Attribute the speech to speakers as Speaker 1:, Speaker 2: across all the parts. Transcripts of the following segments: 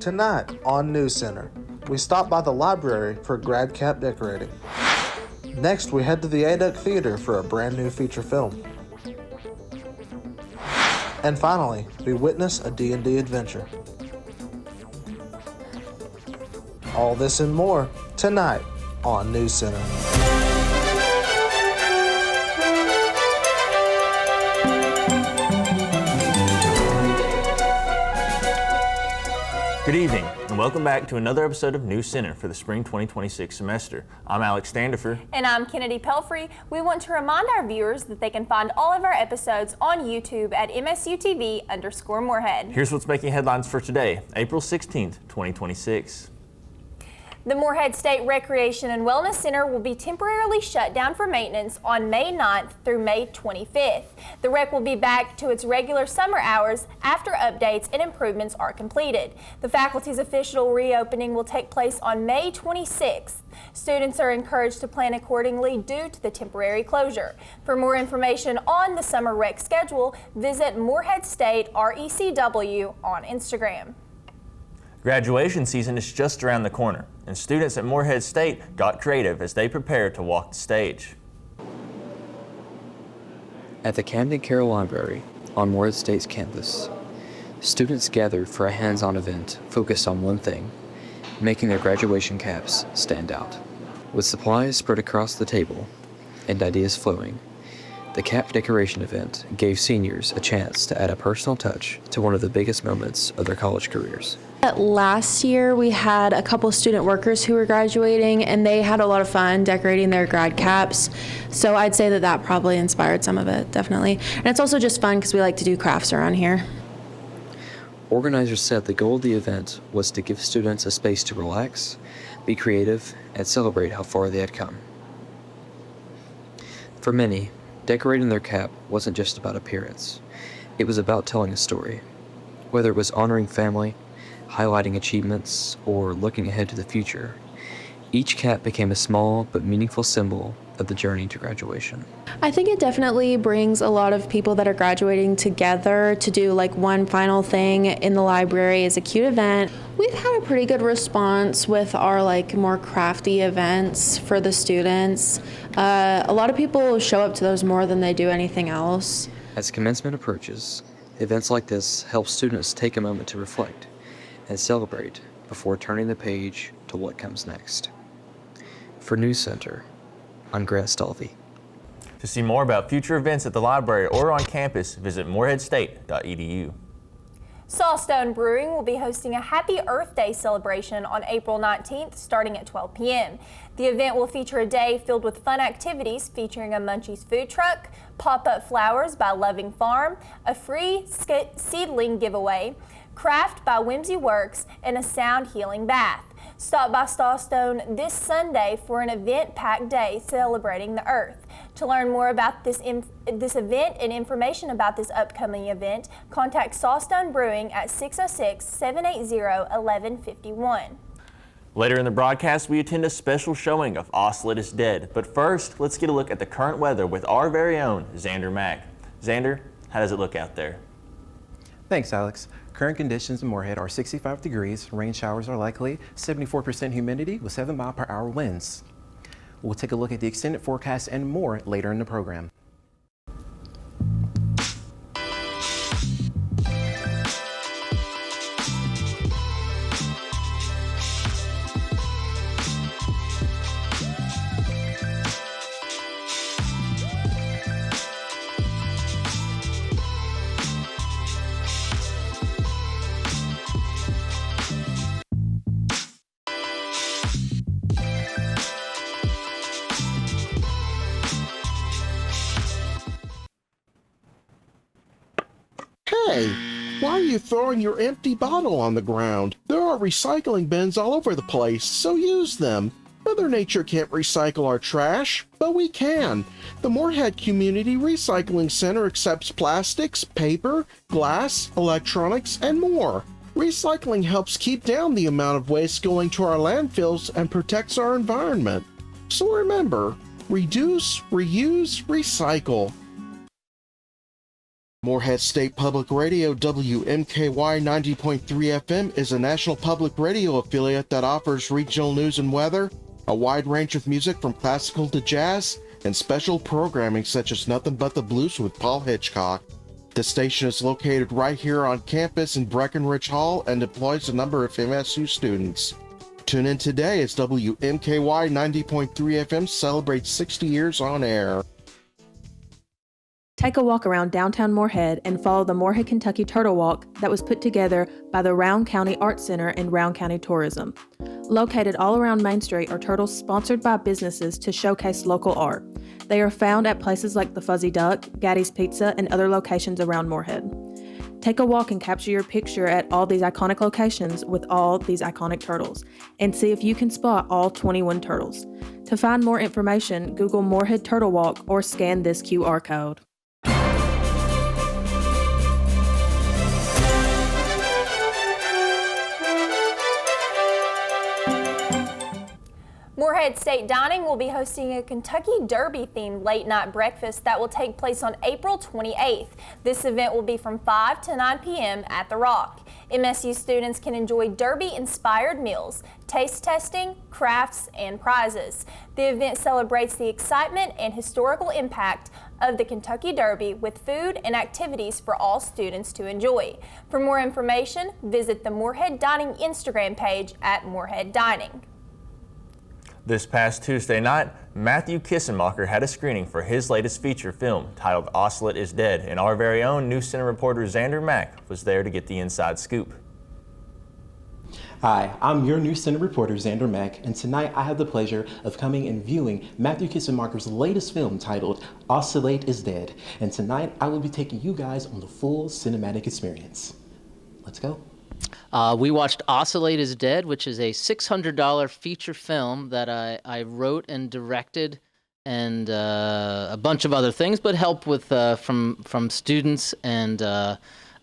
Speaker 1: Tonight on NewsCenter, we stop by the library for grad cap decorating. Next, we head to the Aduc Theater for a brand new feature film. And finally, we witness a D&D adventure. All this and more tonight on NewsCenter.
Speaker 2: Good evening, and welcome back to another episode of NewsCenter for the spring 2026 semester. I'm Alex Standifer.
Speaker 3: And I'm Kennedy Pelfrey. We want to remind our viewers that they can find all of our episodes on YouTube at MSUTV_Moorhead.
Speaker 2: Here's what's making headlines for today, April 16th, 2026.
Speaker 3: The Moorhead State Recreation and Wellness Center will be temporarily shut down for maintenance on May 9th through May 25th. The rec will be back to its regular summer hours after updates and improvements are completed. The faculty's official reopening will take place on May 26th. Students are encouraged to plan accordingly due to the temporary closure. For more information on the summer rec schedule, visit Moorhead State RECW on Instagram.
Speaker 2: Graduation season is just around the corner, and students at Moorhead State got creative as they prepared to walk the stage.
Speaker 4: At the Camden Carroll Library on Moorhead State's campus, students gathered for a hands-on event focused on one thing, making their graduation caps stand out. With supplies spread across the table and ideas flowing, the cap decoration event gave seniors a chance to add a personal touch to one of the biggest moments of their college careers.
Speaker 5: Last year we had a couple student workers who were graduating, and they had a lot of fun decorating their grad caps. So I'd say that probably inspired some of it, definitely. And it's also just fun because we like to do crafts around here.
Speaker 4: Organizers said the goal of the event was to give students a space to relax, be creative, and celebrate how far they had come. For many, decorating their cap wasn't just about appearance. It was about telling a story. Whether it was honoring family, highlighting achievements, or looking ahead to the future, each cap became a small but meaningful symbol of the journey to graduation.
Speaker 5: I think it definitely brings a lot of people that are graduating together to do like one final thing in the library as a cute event. We've had a pretty good response with our like more crafty events for the students. A lot of people show up to those more than they do anything else.
Speaker 4: As commencement approaches, events like this help students take a moment to reflect and celebrate before turning the page to what comes next. For NewsCenter, I'm Grant Stalvey.
Speaker 2: To see more about future events at the library or on campus, visit moorheadstate.edu.
Speaker 3: Sawstone Brewing will be hosting a Happy Earth Day celebration on April 19th starting at 12 p.m. The event will feature a day filled with fun activities featuring a Munchies food truck, pop-up flowers by Loving Farm, a free seedling giveaway, craft by Whimsy Works, and a sound healing bath. Stop by Sawstone this Sunday for an event-packed day celebrating the Earth. To learn more about this event and information about this upcoming event, contact Sawstone Brewing at 606-780-1151.
Speaker 2: Later in the broadcast, we attend a special showing of Oslet is Dead. But first, let's get a look at the current weather with our very own Xander Mack. Xander, how does it look out there?
Speaker 6: Thanks, Alex. Current conditions in Moorhead are 65 degrees, rain showers are likely, 74% humidity with 7-mile-per-hour winds. We'll take a look at the extended forecast and more later in the program.
Speaker 7: Hey, why are you throwing your empty bottle on the ground? There are recycling bins all over the place, so use them. Mother Nature can't recycle our trash, but we can. The Moorhead Community Recycling Center accepts plastics, paper, glass, electronics, and more. Recycling helps keep down the amount of waste going to our landfills and protects our environment. So remember, reduce, reuse, recycle. Morehead State Public Radio WMKY 90.3 FM is a national public radio affiliate that offers regional news and weather, a wide range of music from classical to jazz, and special programming such as Nothing But the Blues with Paul Hitchcock. The station is located right here on campus in Breckenridge Hall and employs a number of MSU students. Tune in today as WMKY 90.3 FM celebrates 60 years on air.
Speaker 8: Take a walk around downtown Morehead and follow the Morehead, Kentucky Turtle Walk that was put together by the Round County Art Center and Round County Tourism. Located all around Main Street are turtles sponsored by businesses to showcase local art. They are found at places like the Fuzzy Duck, Gaddy's Pizza, and other locations around Morehead. Take a walk and capture your picture at all these iconic locations with all these iconic turtles, and see if you can spot all 21 turtles. To find more information, Google Morehead Turtle Walk or scan this QR code.
Speaker 3: Morehead State Dining will be hosting a Kentucky Derby-themed late-night breakfast that will take place on April 28th. This event will be from 5 to 9 p.m. at The Rock. MSU students can enjoy Derby-inspired meals, taste testing, crafts, and prizes. The event celebrates the excitement and historical impact of the Kentucky Derby with food and activities for all students to enjoy. For more information, visit the Morehead Dining Instagram page at Morehead Dining.
Speaker 2: This past Tuesday night, Matthew Kissenmacher had a screening for his latest feature film titled Ocelot is Dead, and our very own NewsCenter reporter Xander Mack was there to get the inside scoop.
Speaker 6: Hi, I'm your NewsCenter reporter Xander Mack, and tonight I have the pleasure of coming and viewing Matthew Kissenmacher's latest film titled Ocelot is Dead, and tonight I will be taking you guys on the full cinematic experience. Let's go.
Speaker 9: We watched Ocelot is Dead, which is a $600 feature film that I wrote and directed, and a bunch of other things, but help with from students and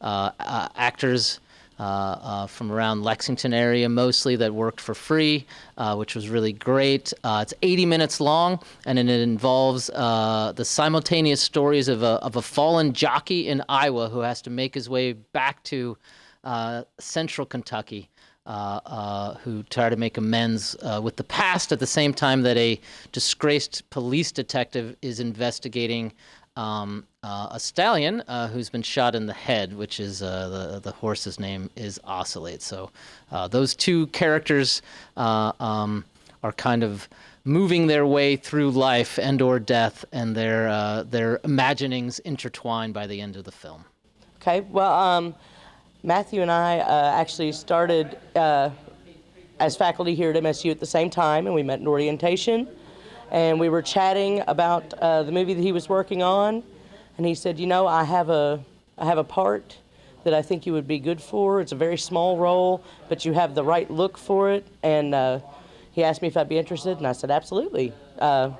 Speaker 9: actors from around Lexington area mostly that worked for free, which was really great. It's 80 minutes long, and it involves the simultaneous stories of a fallen jockey in Iowa who has to make his way back to central Kentucky, who try to make amends with the past at the same time that a disgraced police detective is investigating a stallion who's been shot in the head, which is the horse's name is Ocelot. So those two characters are kind of moving their way through life and or death, and their imaginings intertwined by the end of the film.
Speaker 10: Okay, well, Matthew and I actually started as faculty here at MSU at the same time, and we met in orientation, and we were chatting about the movie that he was working on, and he said, you know, I have a part that I think you would be good for. It's a very small role, but you have the right look for it, and he asked me if I'd be interested, and I said absolutely. I've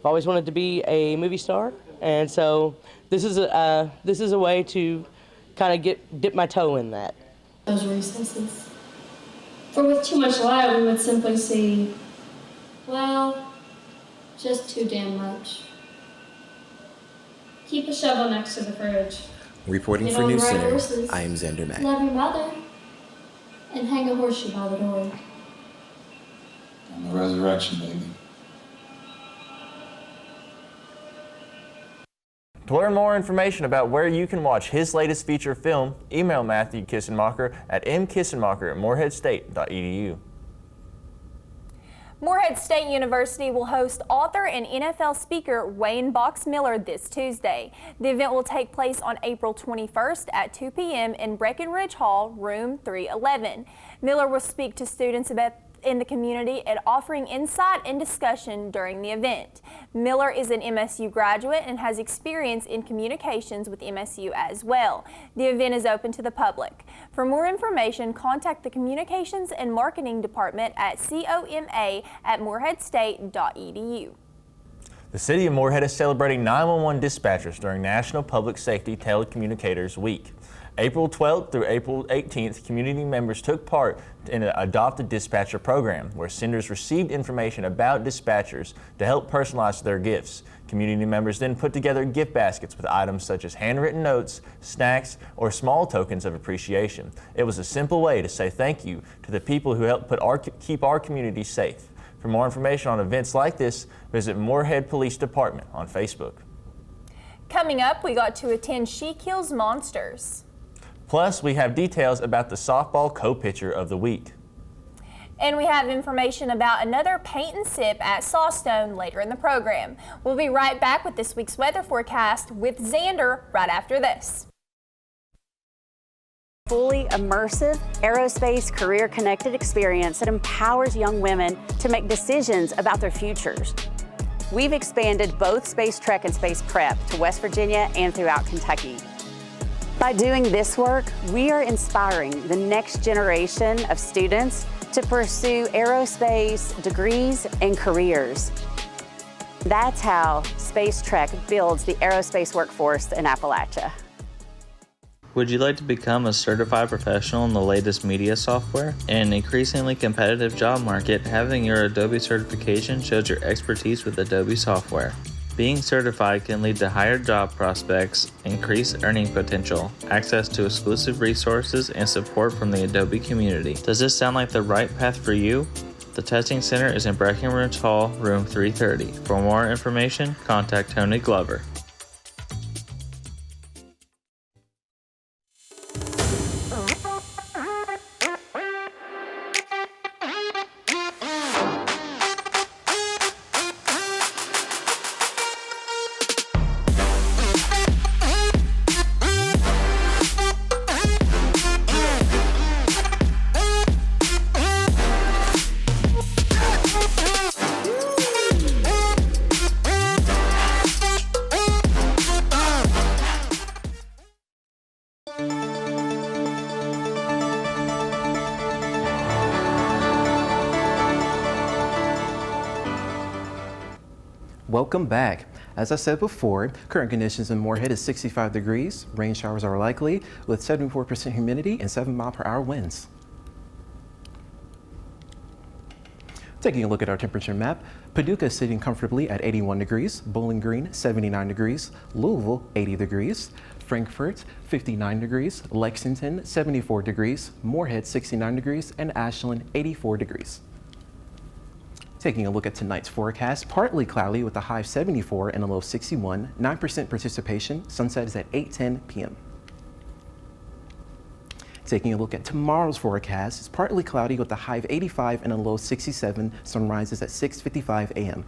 Speaker 10: always wanted to be a movie star, and so this is a way to kind of dip my toe in that.
Speaker 11: Those recesses. For with too much light, we would simply see, well, just too damn much. Keep a shovel next to the fridge.
Speaker 6: Reporting for NewsCenter, I am Xander Mack.
Speaker 11: Love your mother. And hang a horseshoe by the door.
Speaker 12: And the resurrection, baby.
Speaker 2: To learn more information about where you can watch his latest feature film, email Matthew Kissenmacher at mkissenmacher@moreheadstate.edu.
Speaker 3: Morehead State University will host author and NFL speaker Wayne Box Miller this Tuesday. The event will take place on April 21st at 2 p.m. in Breckenridge Hall, room 311. Miller will speak to students in the community and offering insight and discussion during the event. Miller is an MSU graduate and has experience in communications with MSU as well. The event is open to the public. For more information, contact the Communications and Marketing Department at coma@moreheadstate.edu.
Speaker 2: The City of Morehead is celebrating 911 dispatchers during National Public Safety Telecommunicators Week. April 12th through April 18th, community members took part in an Adopt a Dispatcher program where senders received information about dispatchers to help personalize their gifts. Community members then put together gift baskets with items such as handwritten notes, snacks, or small tokens of appreciation. It was a simple way to say thank you to the people who helped keep our community safe. For more information on events like this, visit Moorhead Police Department on Facebook.
Speaker 3: Coming up, we got to attend She Kills Monsters.
Speaker 2: Plus, we have details about the softball co-pitcher of the week.
Speaker 3: And we have information about another paint and sip at Sawstone later in the program. We'll be right back with this week's weather forecast with Xander right after this.
Speaker 13: Fully immersive, aerospace career-connected experience that empowers young women to make decisions about their futures. We've expanded both Space Trek and Space Prep to West Virginia and throughout Kentucky. By doing this work, we are inspiring the next generation of students to pursue aerospace degrees and careers. That's how Space Trek builds the aerospace workforce in Appalachia.
Speaker 14: Would you like to become a certified professional in the latest media software? In an increasingly competitive job market, having your Adobe certification shows your expertise with Adobe software. Being certified can lead to higher job prospects, increased earning potential, access to exclusive resources, and support from the Adobe community. Does this sound like the right path for you? The testing center is in Breckenridge Hall, room 330. For more information, contact Tony Glover.
Speaker 6: Welcome back. As I said before, current conditions in Moorhead is 65 degrees. Rain showers are likely with 74% humidity and 7-mile-per-hour winds. Taking a look at our temperature map, Paducah is sitting comfortably at 81 degrees, Bowling Green 79 degrees, Louisville 80 degrees, Frankfort 59 degrees, Lexington 74 degrees, Moorhead 69 degrees, and Ashland 84 degrees. Taking a look at tonight's forecast, partly cloudy with a high of 74 and a low of 61, 9% participation, sunset is at 8:10 p.m. Taking a look at tomorrow's forecast, it's partly cloudy with a high of 85 and a low of 67, sunrise is at 6:55 a.m.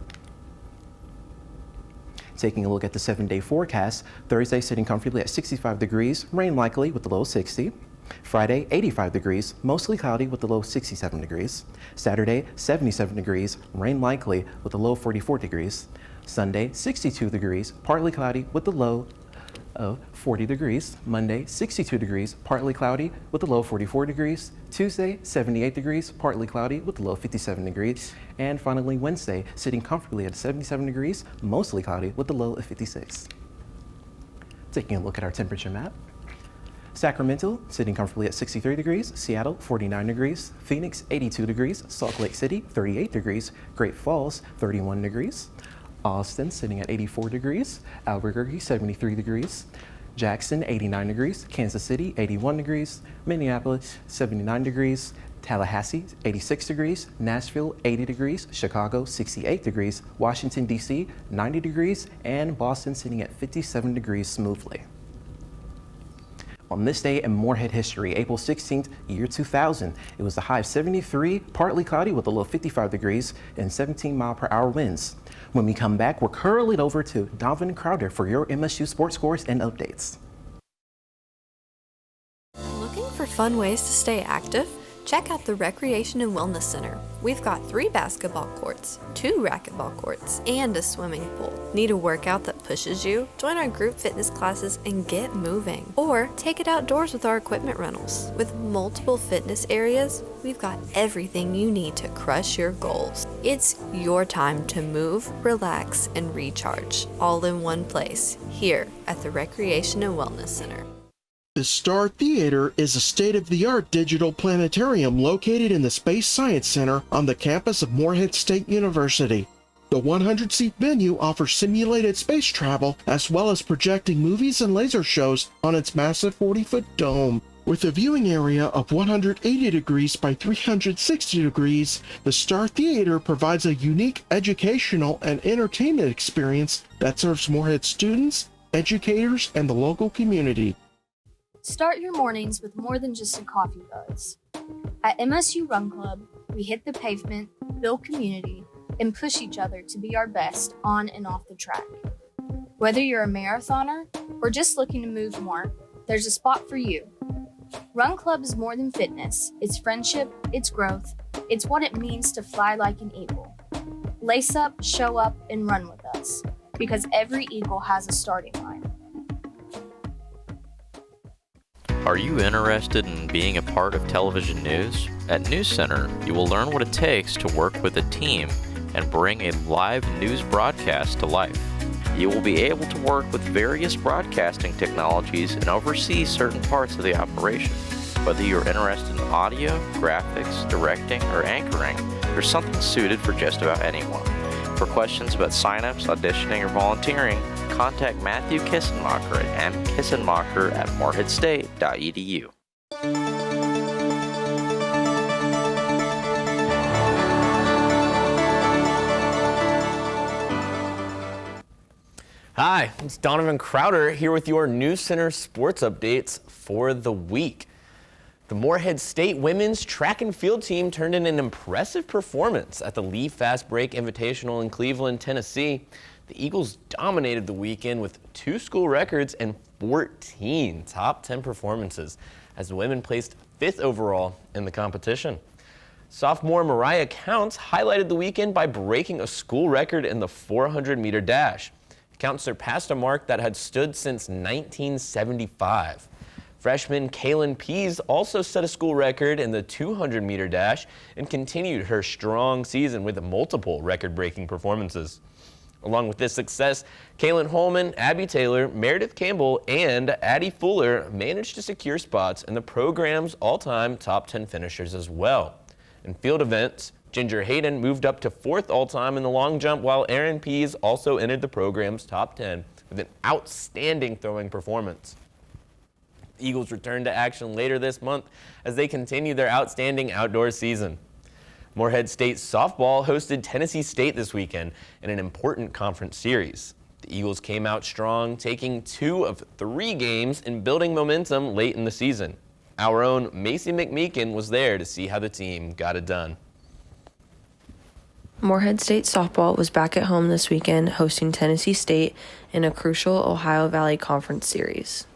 Speaker 6: Taking a look at the 7-day forecast, Thursday sitting comfortably at 65 degrees, rain likely with a low of 60. Friday, 85 degrees, mostly cloudy with a low of 67 degrees. Saturday, 77 degrees, rain likely with a low of 44 degrees. Sunday, 62 degrees, partly cloudy with a low of 40 degrees. Monday, 62 degrees, partly cloudy with a low of 44 degrees. Tuesday, 78 degrees, partly cloudy with a low of 57 degrees. And finally, Wednesday, sitting comfortably at 77 degrees, mostly cloudy with a low of 56. Taking a look at our temperature map. Sacramento, sitting comfortably at 63 degrees, Seattle, 49 degrees, Phoenix, 82 degrees, Salt Lake City, 38 degrees, Great Falls, 31 degrees, Austin, sitting at 84 degrees, Albuquerque, 73 degrees, Jackson, 89 degrees, Kansas City, 81 degrees, Minneapolis, 79 degrees, Tallahassee, 86 degrees, Nashville, 80 degrees, Chicago, 68 degrees, Washington, D.C., 90 degrees, and Boston sitting at 57 degrees smoothly. On this day in Moorhead history, April 16th, year 2000, it was a high of 73, partly cloudy with a low of 55 degrees and 17-mile-per-hour winds. When we come back, we're curling over to Donovan Crowder for your MSU sports scores and updates.
Speaker 15: Looking for fun ways to stay active? Check out the Recreation and Wellness Center. We've got 3 basketball courts, 2 racquetball courts, and a swimming pool. Need a workout that pushes you? Join our group fitness classes and get moving. Or take it outdoors with our equipment rentals. With multiple fitness areas, we've got everything you need to crush your goals. It's your time to move, relax, and recharge, all in one place, here at the Recreation and Wellness Center.
Speaker 7: The Star Theater is a state-of-the-art digital planetarium located in the Space Science Center on the campus of Morehead State University. The 100-seat venue offers simulated space travel as well as projecting movies and laser shows on its massive 40-foot dome. With a viewing area of 180 degrees by 360 degrees, the Star Theater provides a unique educational and entertainment experience that serves Morehead students, educators, and the local community.
Speaker 16: Start your mornings with more than just a coffee buzz. At MSU Run Club, we hit the pavement, build community, and push each other to be our best on and off the track. Whether you're a marathoner or just looking to move more, there's a spot for you. Run Club is more than fitness. It's friendship, it's growth, it's what it means to fly like an eagle. Lace up, show up, and run with us, because every eagle has a starting line.
Speaker 17: Are you interested in being a part of television news? At NewsCenter, you will learn what it takes to work with a team and bring a live news broadcast to life. You will be able to work with various broadcasting technologies and oversee certain parts of the operation. Whether you're interested in audio, graphics, directing, or anchoring, there's something suited for just about anyone. For questions about signups, auditioning, or volunteering, contact Matthew Kissenmacher at mkissenmacher@moreheadstate.edu.
Speaker 18: Hi, it's Donovan Crowder here with your NewsCenter sports updates for the week. The Morehead State women's track and field team turned in an impressive performance at the Lee Fast Break Invitational in Cleveland, Tennessee. The Eagles dominated the weekend with 2 school records and 14 top 10 performances as the women placed 5th overall in the competition. Sophomore Mariah Counts highlighted the weekend by breaking a school record in the 400-meter dash. Counts surpassed a mark that had stood since 1975. Freshman Kaylin Pease also set a school record in the 200-meter dash and continued her strong season with multiple record-breaking performances. Along with this success, Kaylin Holman, Abby Taylor, Meredith Campbell, and Addie Fuller managed to secure spots in the program's all-time top 10 finishers as well. In field events, Ginger Hayden moved up to 4th all-time in the long jump, while Erin Pease also entered the program's top 10 with an outstanding throwing performance. The Eagles return to action later this month as they continue their outstanding outdoor season. Morehead State softball hosted Tennessee State this weekend in an important conference series. The Eagles came out strong, taking 2 of 3 games and building momentum late in the season. Our own Macy McMeekin was there to see how the team got it done.
Speaker 19: Morehead State softball was back at home this weekend, hosting Tennessee State in a crucial Ohio Valley Conference series.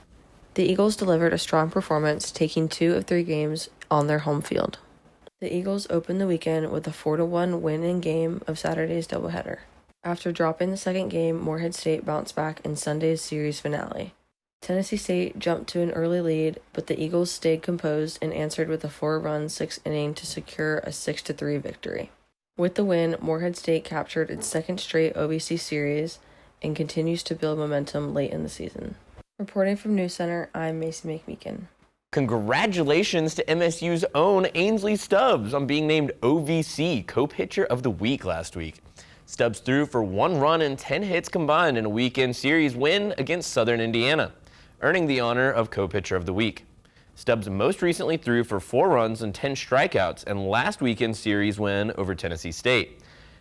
Speaker 19: The Eagles delivered a strong performance, taking 2 of 3 games on their home field. The Eagles opened the weekend with a 4-1 win in game of Saturday's doubleheader. After dropping the second game, Morehead State bounced back in Sunday's series finale. Tennessee State jumped to an early lead, but the Eagles stayed composed and answered with a 4-run 6th inning to secure a 6-3 victory. With the win, Morehead State captured its 2nd straight OVC series and continues to build momentum late in the season. Reporting from NewsCenter, I'm Macy McMeekin.
Speaker 18: Congratulations to MSU's own Ainsley Stubbs on being named OVC Co-Pitcher of the Week last week. Stubbs threw for 1 run and 10 hits combined in a weekend series win against Southern Indiana, earning the honor of Co-Pitcher of the Week. Stubbs most recently threw for 4 runs and 10 strikeouts in last weekend's series win over Tennessee State.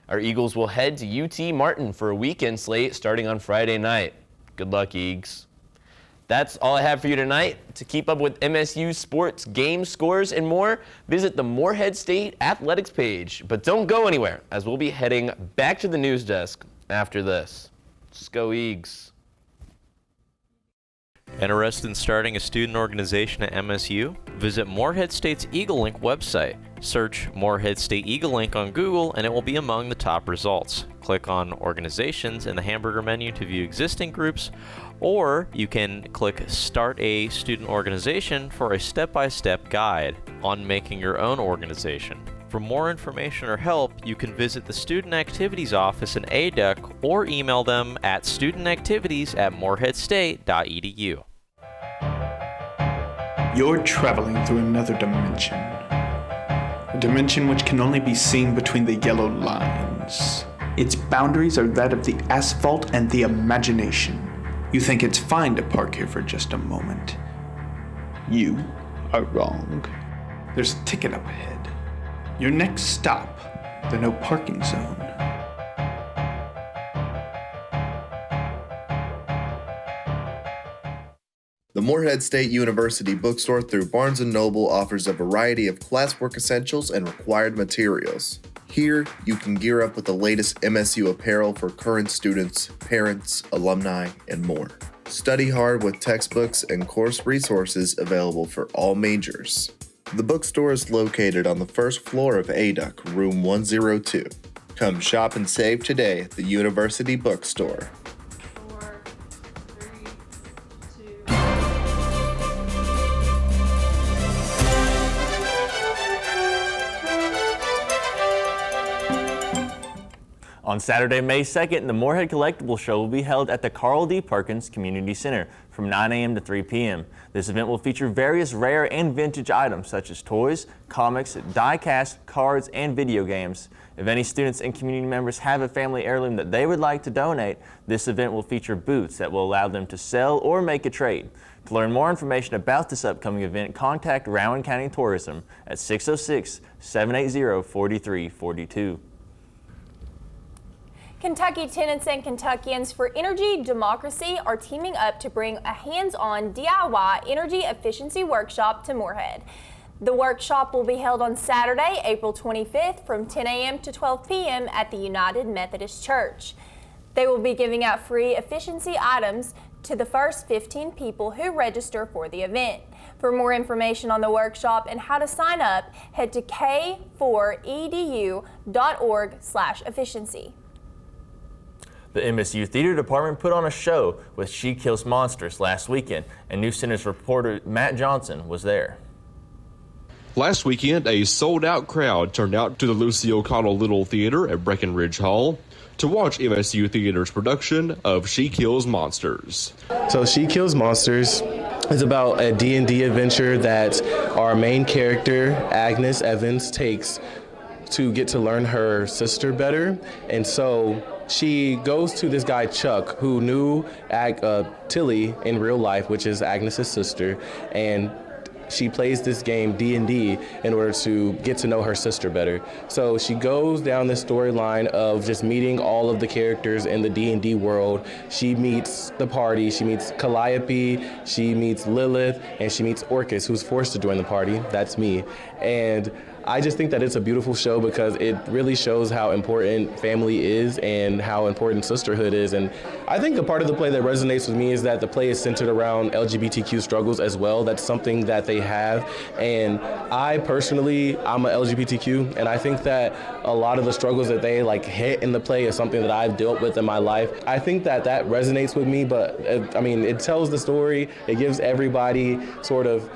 Speaker 18: Our Eagles will head to UT Martin for a weekend slate starting on Friday night. Good luck, Eags. That's all I have for you tonight. To keep up with MSU sports, game scores, and more, visit the Morehead State Athletics page. But don't go anywhere, as we'll be heading back to the news desk after this. Let's go, Eags.
Speaker 17: Interested in starting a student organization at MSU? Visit Morehead State's Eagle Link website. Search Morehead State Eagle Link on Google and it will be among the top results. Click on Organizations in the hamburger menu to view existing groups, or you can click Start a Student Organization for a step-by-step guide on making your own organization. For more information or help, you can visit the Student Activities Office in ADUC or email them at studentactivities@moreheadstate.edu.
Speaker 20: You're traveling through another dimension. A dimension which can only be seen between the yellow lines. Its boundaries are that of the asphalt and the imagination. You think it's fine to park here for just a moment. You are wrong. There's a ticket up ahead. Your next stop, the no parking zone.
Speaker 21: The Morehead State University bookstore through Barnes & Noble offers a variety of classwork essentials and required materials. Here, you can gear up with the latest MSU apparel for current students, parents, alumni, and more. Study hard with textbooks and course resources available for all majors. The bookstore is located on the first floor of ADUC, room 102. Come shop and save today at the University Bookstore.
Speaker 2: On Saturday, May 2nd, the Morehead Collectible Show will be held at the Carl D. Perkins Community Center from 9 a.m. to 3 p.m. This event will feature various rare and vintage items such as toys, comics, die-cast, cards, and video games. If any students and community members have a family heirloom that they would like to donate, this event will feature booths that will allow them to sell or make a trade. To learn more information about this upcoming event, contact Rowan County Tourism at 606-780-4342.
Speaker 3: Kentucky tenants and Kentuckians for Energy Democracy are teaming up to bring a hands-on DIY energy efficiency workshop to Morehead. The workshop will be held on Saturday, April 25th from 10 a.m. to 12 p.m. at the United Methodist Church. They will be giving out free efficiency items to the first 15 people who register for the event. For more information on the workshop and how to sign up, head to k4edu.org/efficiency.
Speaker 2: The MSU Theater Department put on a show with She Kills Monsters last weekend, and NewsCenter's reporter Matt Johnson was there.
Speaker 22: Last weekend, a sold-out crowd turned out to the Lucy O'Connell Little Theater at Breckenridge Hall to watch MSU Theater's production of She Kills Monsters.
Speaker 23: So She Kills Monsters is about a D&D adventure that our main character, Agnes Evans, takes to get to learn her sister better. And so she goes to this guy, Chuck, who knew Tilly in real life, which is Agnes's sister, and she plays this game, D&D, in order to get to know her sister better. So she goes down this storyline of just meeting all of the characters in the D&D world. She meets the party, she meets Calliope, she meets Lilith, and she meets Orcus, who's forced to join the party. That's me. And I just think that it's a beautiful show because it really shows how important family is and how important sisterhood is. And I think a part of the play that resonates with me is that the play is centered around LGBTQ struggles as well. That's something that they have. And I personally, I'm a LGBTQ, and I think that a lot of the struggles that they hit in the play is something that I've dealt with in my life. I think that that resonates with me, but it tells the story. It gives everybody sort of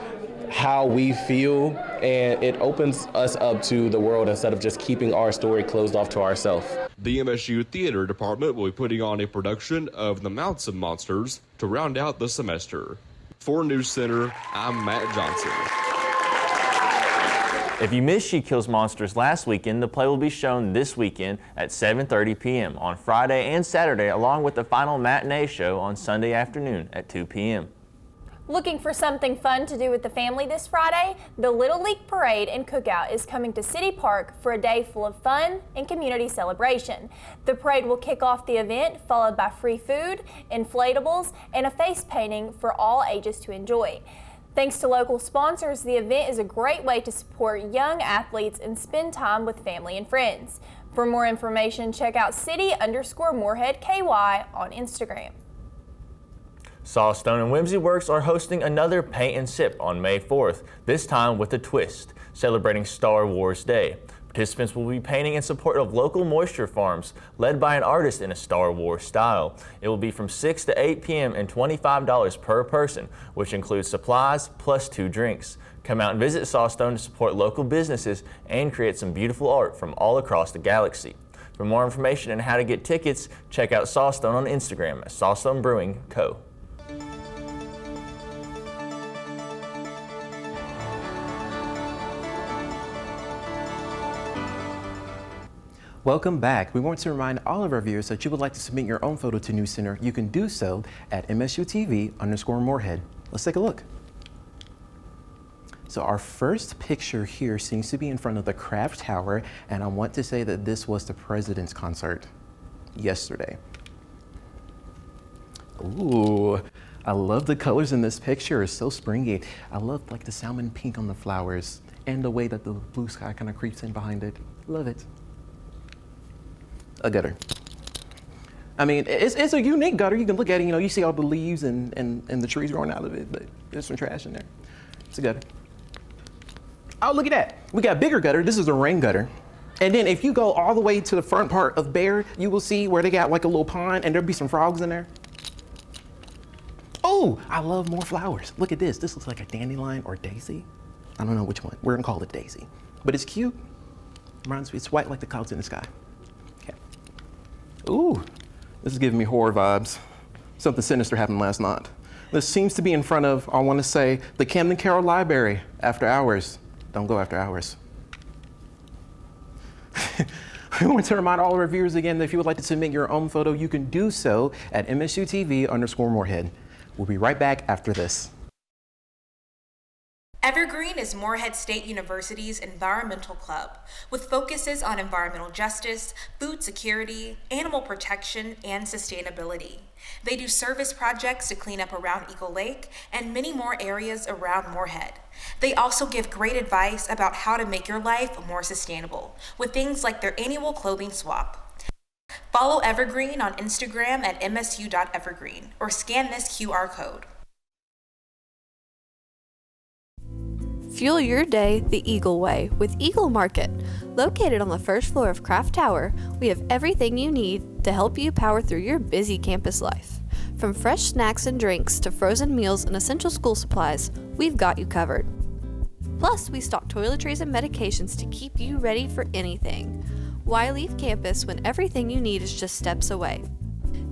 Speaker 23: how we feel, and it opens us up to the world instead of just keeping our story closed off to ourselves.
Speaker 22: The MSU Theater Department will be putting on a production of The Mouths of Monsters to round out the semester. For NewsCenter, I'm Matt Johnson.
Speaker 2: If you missed She Kills Monsters last weekend, the play will be shown this weekend at 7:30 p.m. on Friday and Saturday, along with the final matinee show on Sunday afternoon at 2 p.m.
Speaker 3: Looking for something fun to do with the family this Friday? The Little League Parade and Cookout is coming to City Park for a day full of fun and community celebration. The parade will kick off the event, followed by free food, inflatables, and a face painting for all ages to enjoy. Thanks to local sponsors, the event is a great way to support young athletes and spend time with family and friends. For more information, check out city_MoreheadKY on Instagram.
Speaker 2: Sawstone and Whimsy Works are hosting another Paint and Sip on May 4th, this time with a twist, celebrating Star Wars Day. Participants will be painting in support of local moisture farms, led by an artist in a Star Wars style. It will be from 6 to 8 p.m. and $25 per person, which includes supplies plus 2 drinks. Come out and visit Sawstone to support local businesses and create some beautiful art from all across the galaxy. For more information on how to get tickets, check out Sawstone on Instagram at Sawstone Brewing Co.
Speaker 6: Welcome back. We want to remind all of our viewers that you would like to submit your own photo to NewsCenter. You can do so at MSUTV_Moorhead. Let's take a look. So our first picture here seems to be in front of the Kraft Tower, and I want to say that this was the President's concert yesterday. Ooh, I love the colors in this picture. It's so springy. I love like the salmon pink on the flowers and the way that the blue sky kind of creeps in behind it. Love it. A gutter. I mean, it's a unique gutter. You can look at it, you know, you see all the leaves and the trees growing out of it, but there's some trash in there. It's a gutter. Oh, look at that. We got a bigger gutter. This is a rain gutter. And then if you go all the way to the front part of Bear, you will see where they got like a little pond and there'll be some frogs in there. Oh, I love more flowers. Look at this. This looks like a dandelion or daisy. I don't know which one. We're gonna call it daisy. But it's cute. Reminds me, it's white like the clouds in the sky. Okay. Ooh, this is giving me horror vibes. Something sinister happened last night. This seems to be in front of, I want to say, the Camden Carroll Library after hours. Don't go after hours. We want to remind all of our viewers again that if you would like to submit your own photo, you can do so at MSUTV_Moorhead. We'll be right back after this.
Speaker 1: Evergreen is Moorhead State University's environmental club with focuses on environmental justice, food security, animal protection, and sustainability. They do service projects to clean up around Eagle Lake and many more areas around Moorhead. They also give great advice about how to make your life more sustainable with things like their annual clothing swap. Follow Evergreen on Instagram at msu.evergreen or scan this QR code.
Speaker 15: Fuel your day the Eagle way with Eagle Market. Located on the first floor of Kraft Tower, we have everything you need to help you power through your busy campus life. From fresh snacks and drinks to frozen meals and essential school supplies, we've got you covered. Plus, we stock toiletries and medications to keep you ready for anything. Why leave campus when everything you need is just steps away?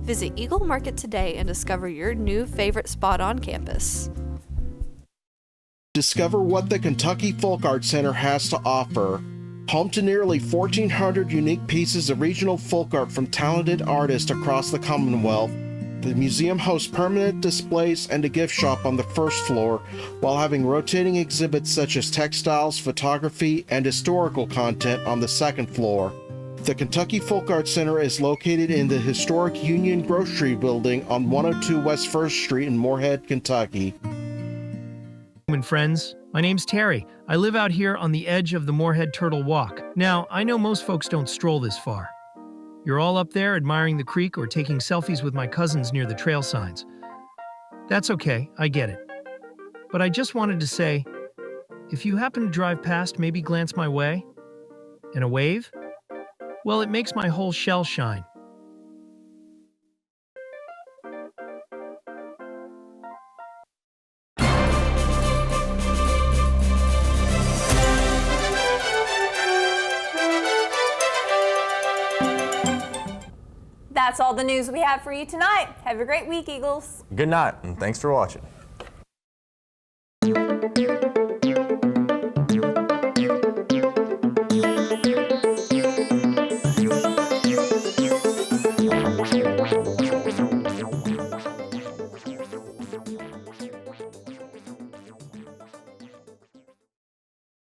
Speaker 15: Visit Eagle Market today and discover your new favorite spot on campus.
Speaker 7: Discover what the Kentucky Folk Arts Center has to offer. Home to nearly 1,400 unique pieces of regional folk art from talented artists across the Commonwealth, the museum hosts permanent displays and a gift shop on the first floor, while having rotating exhibits such as textiles, photography, and historical content on the second floor. The Kentucky Folk Arts Center is located in the historic Union Grocery Building on 102 West 1st Street in Moorhead, Kentucky.
Speaker 4: Friends, my name's Terry. I live out here on the edge of the Moorhead Turtle Walk. Now, I know most folks don't stroll this far. You're all up there admiring the creek or taking selfies with my cousins near the trail signs. That's okay, I get it. But I just wanted to say, if you happen to drive past, maybe glance my way. And a wave? Well, it makes my whole shell shine.
Speaker 3: That's all the news we have for you tonight. Have a great week, Eagles.
Speaker 2: Good night, and thanks for watching.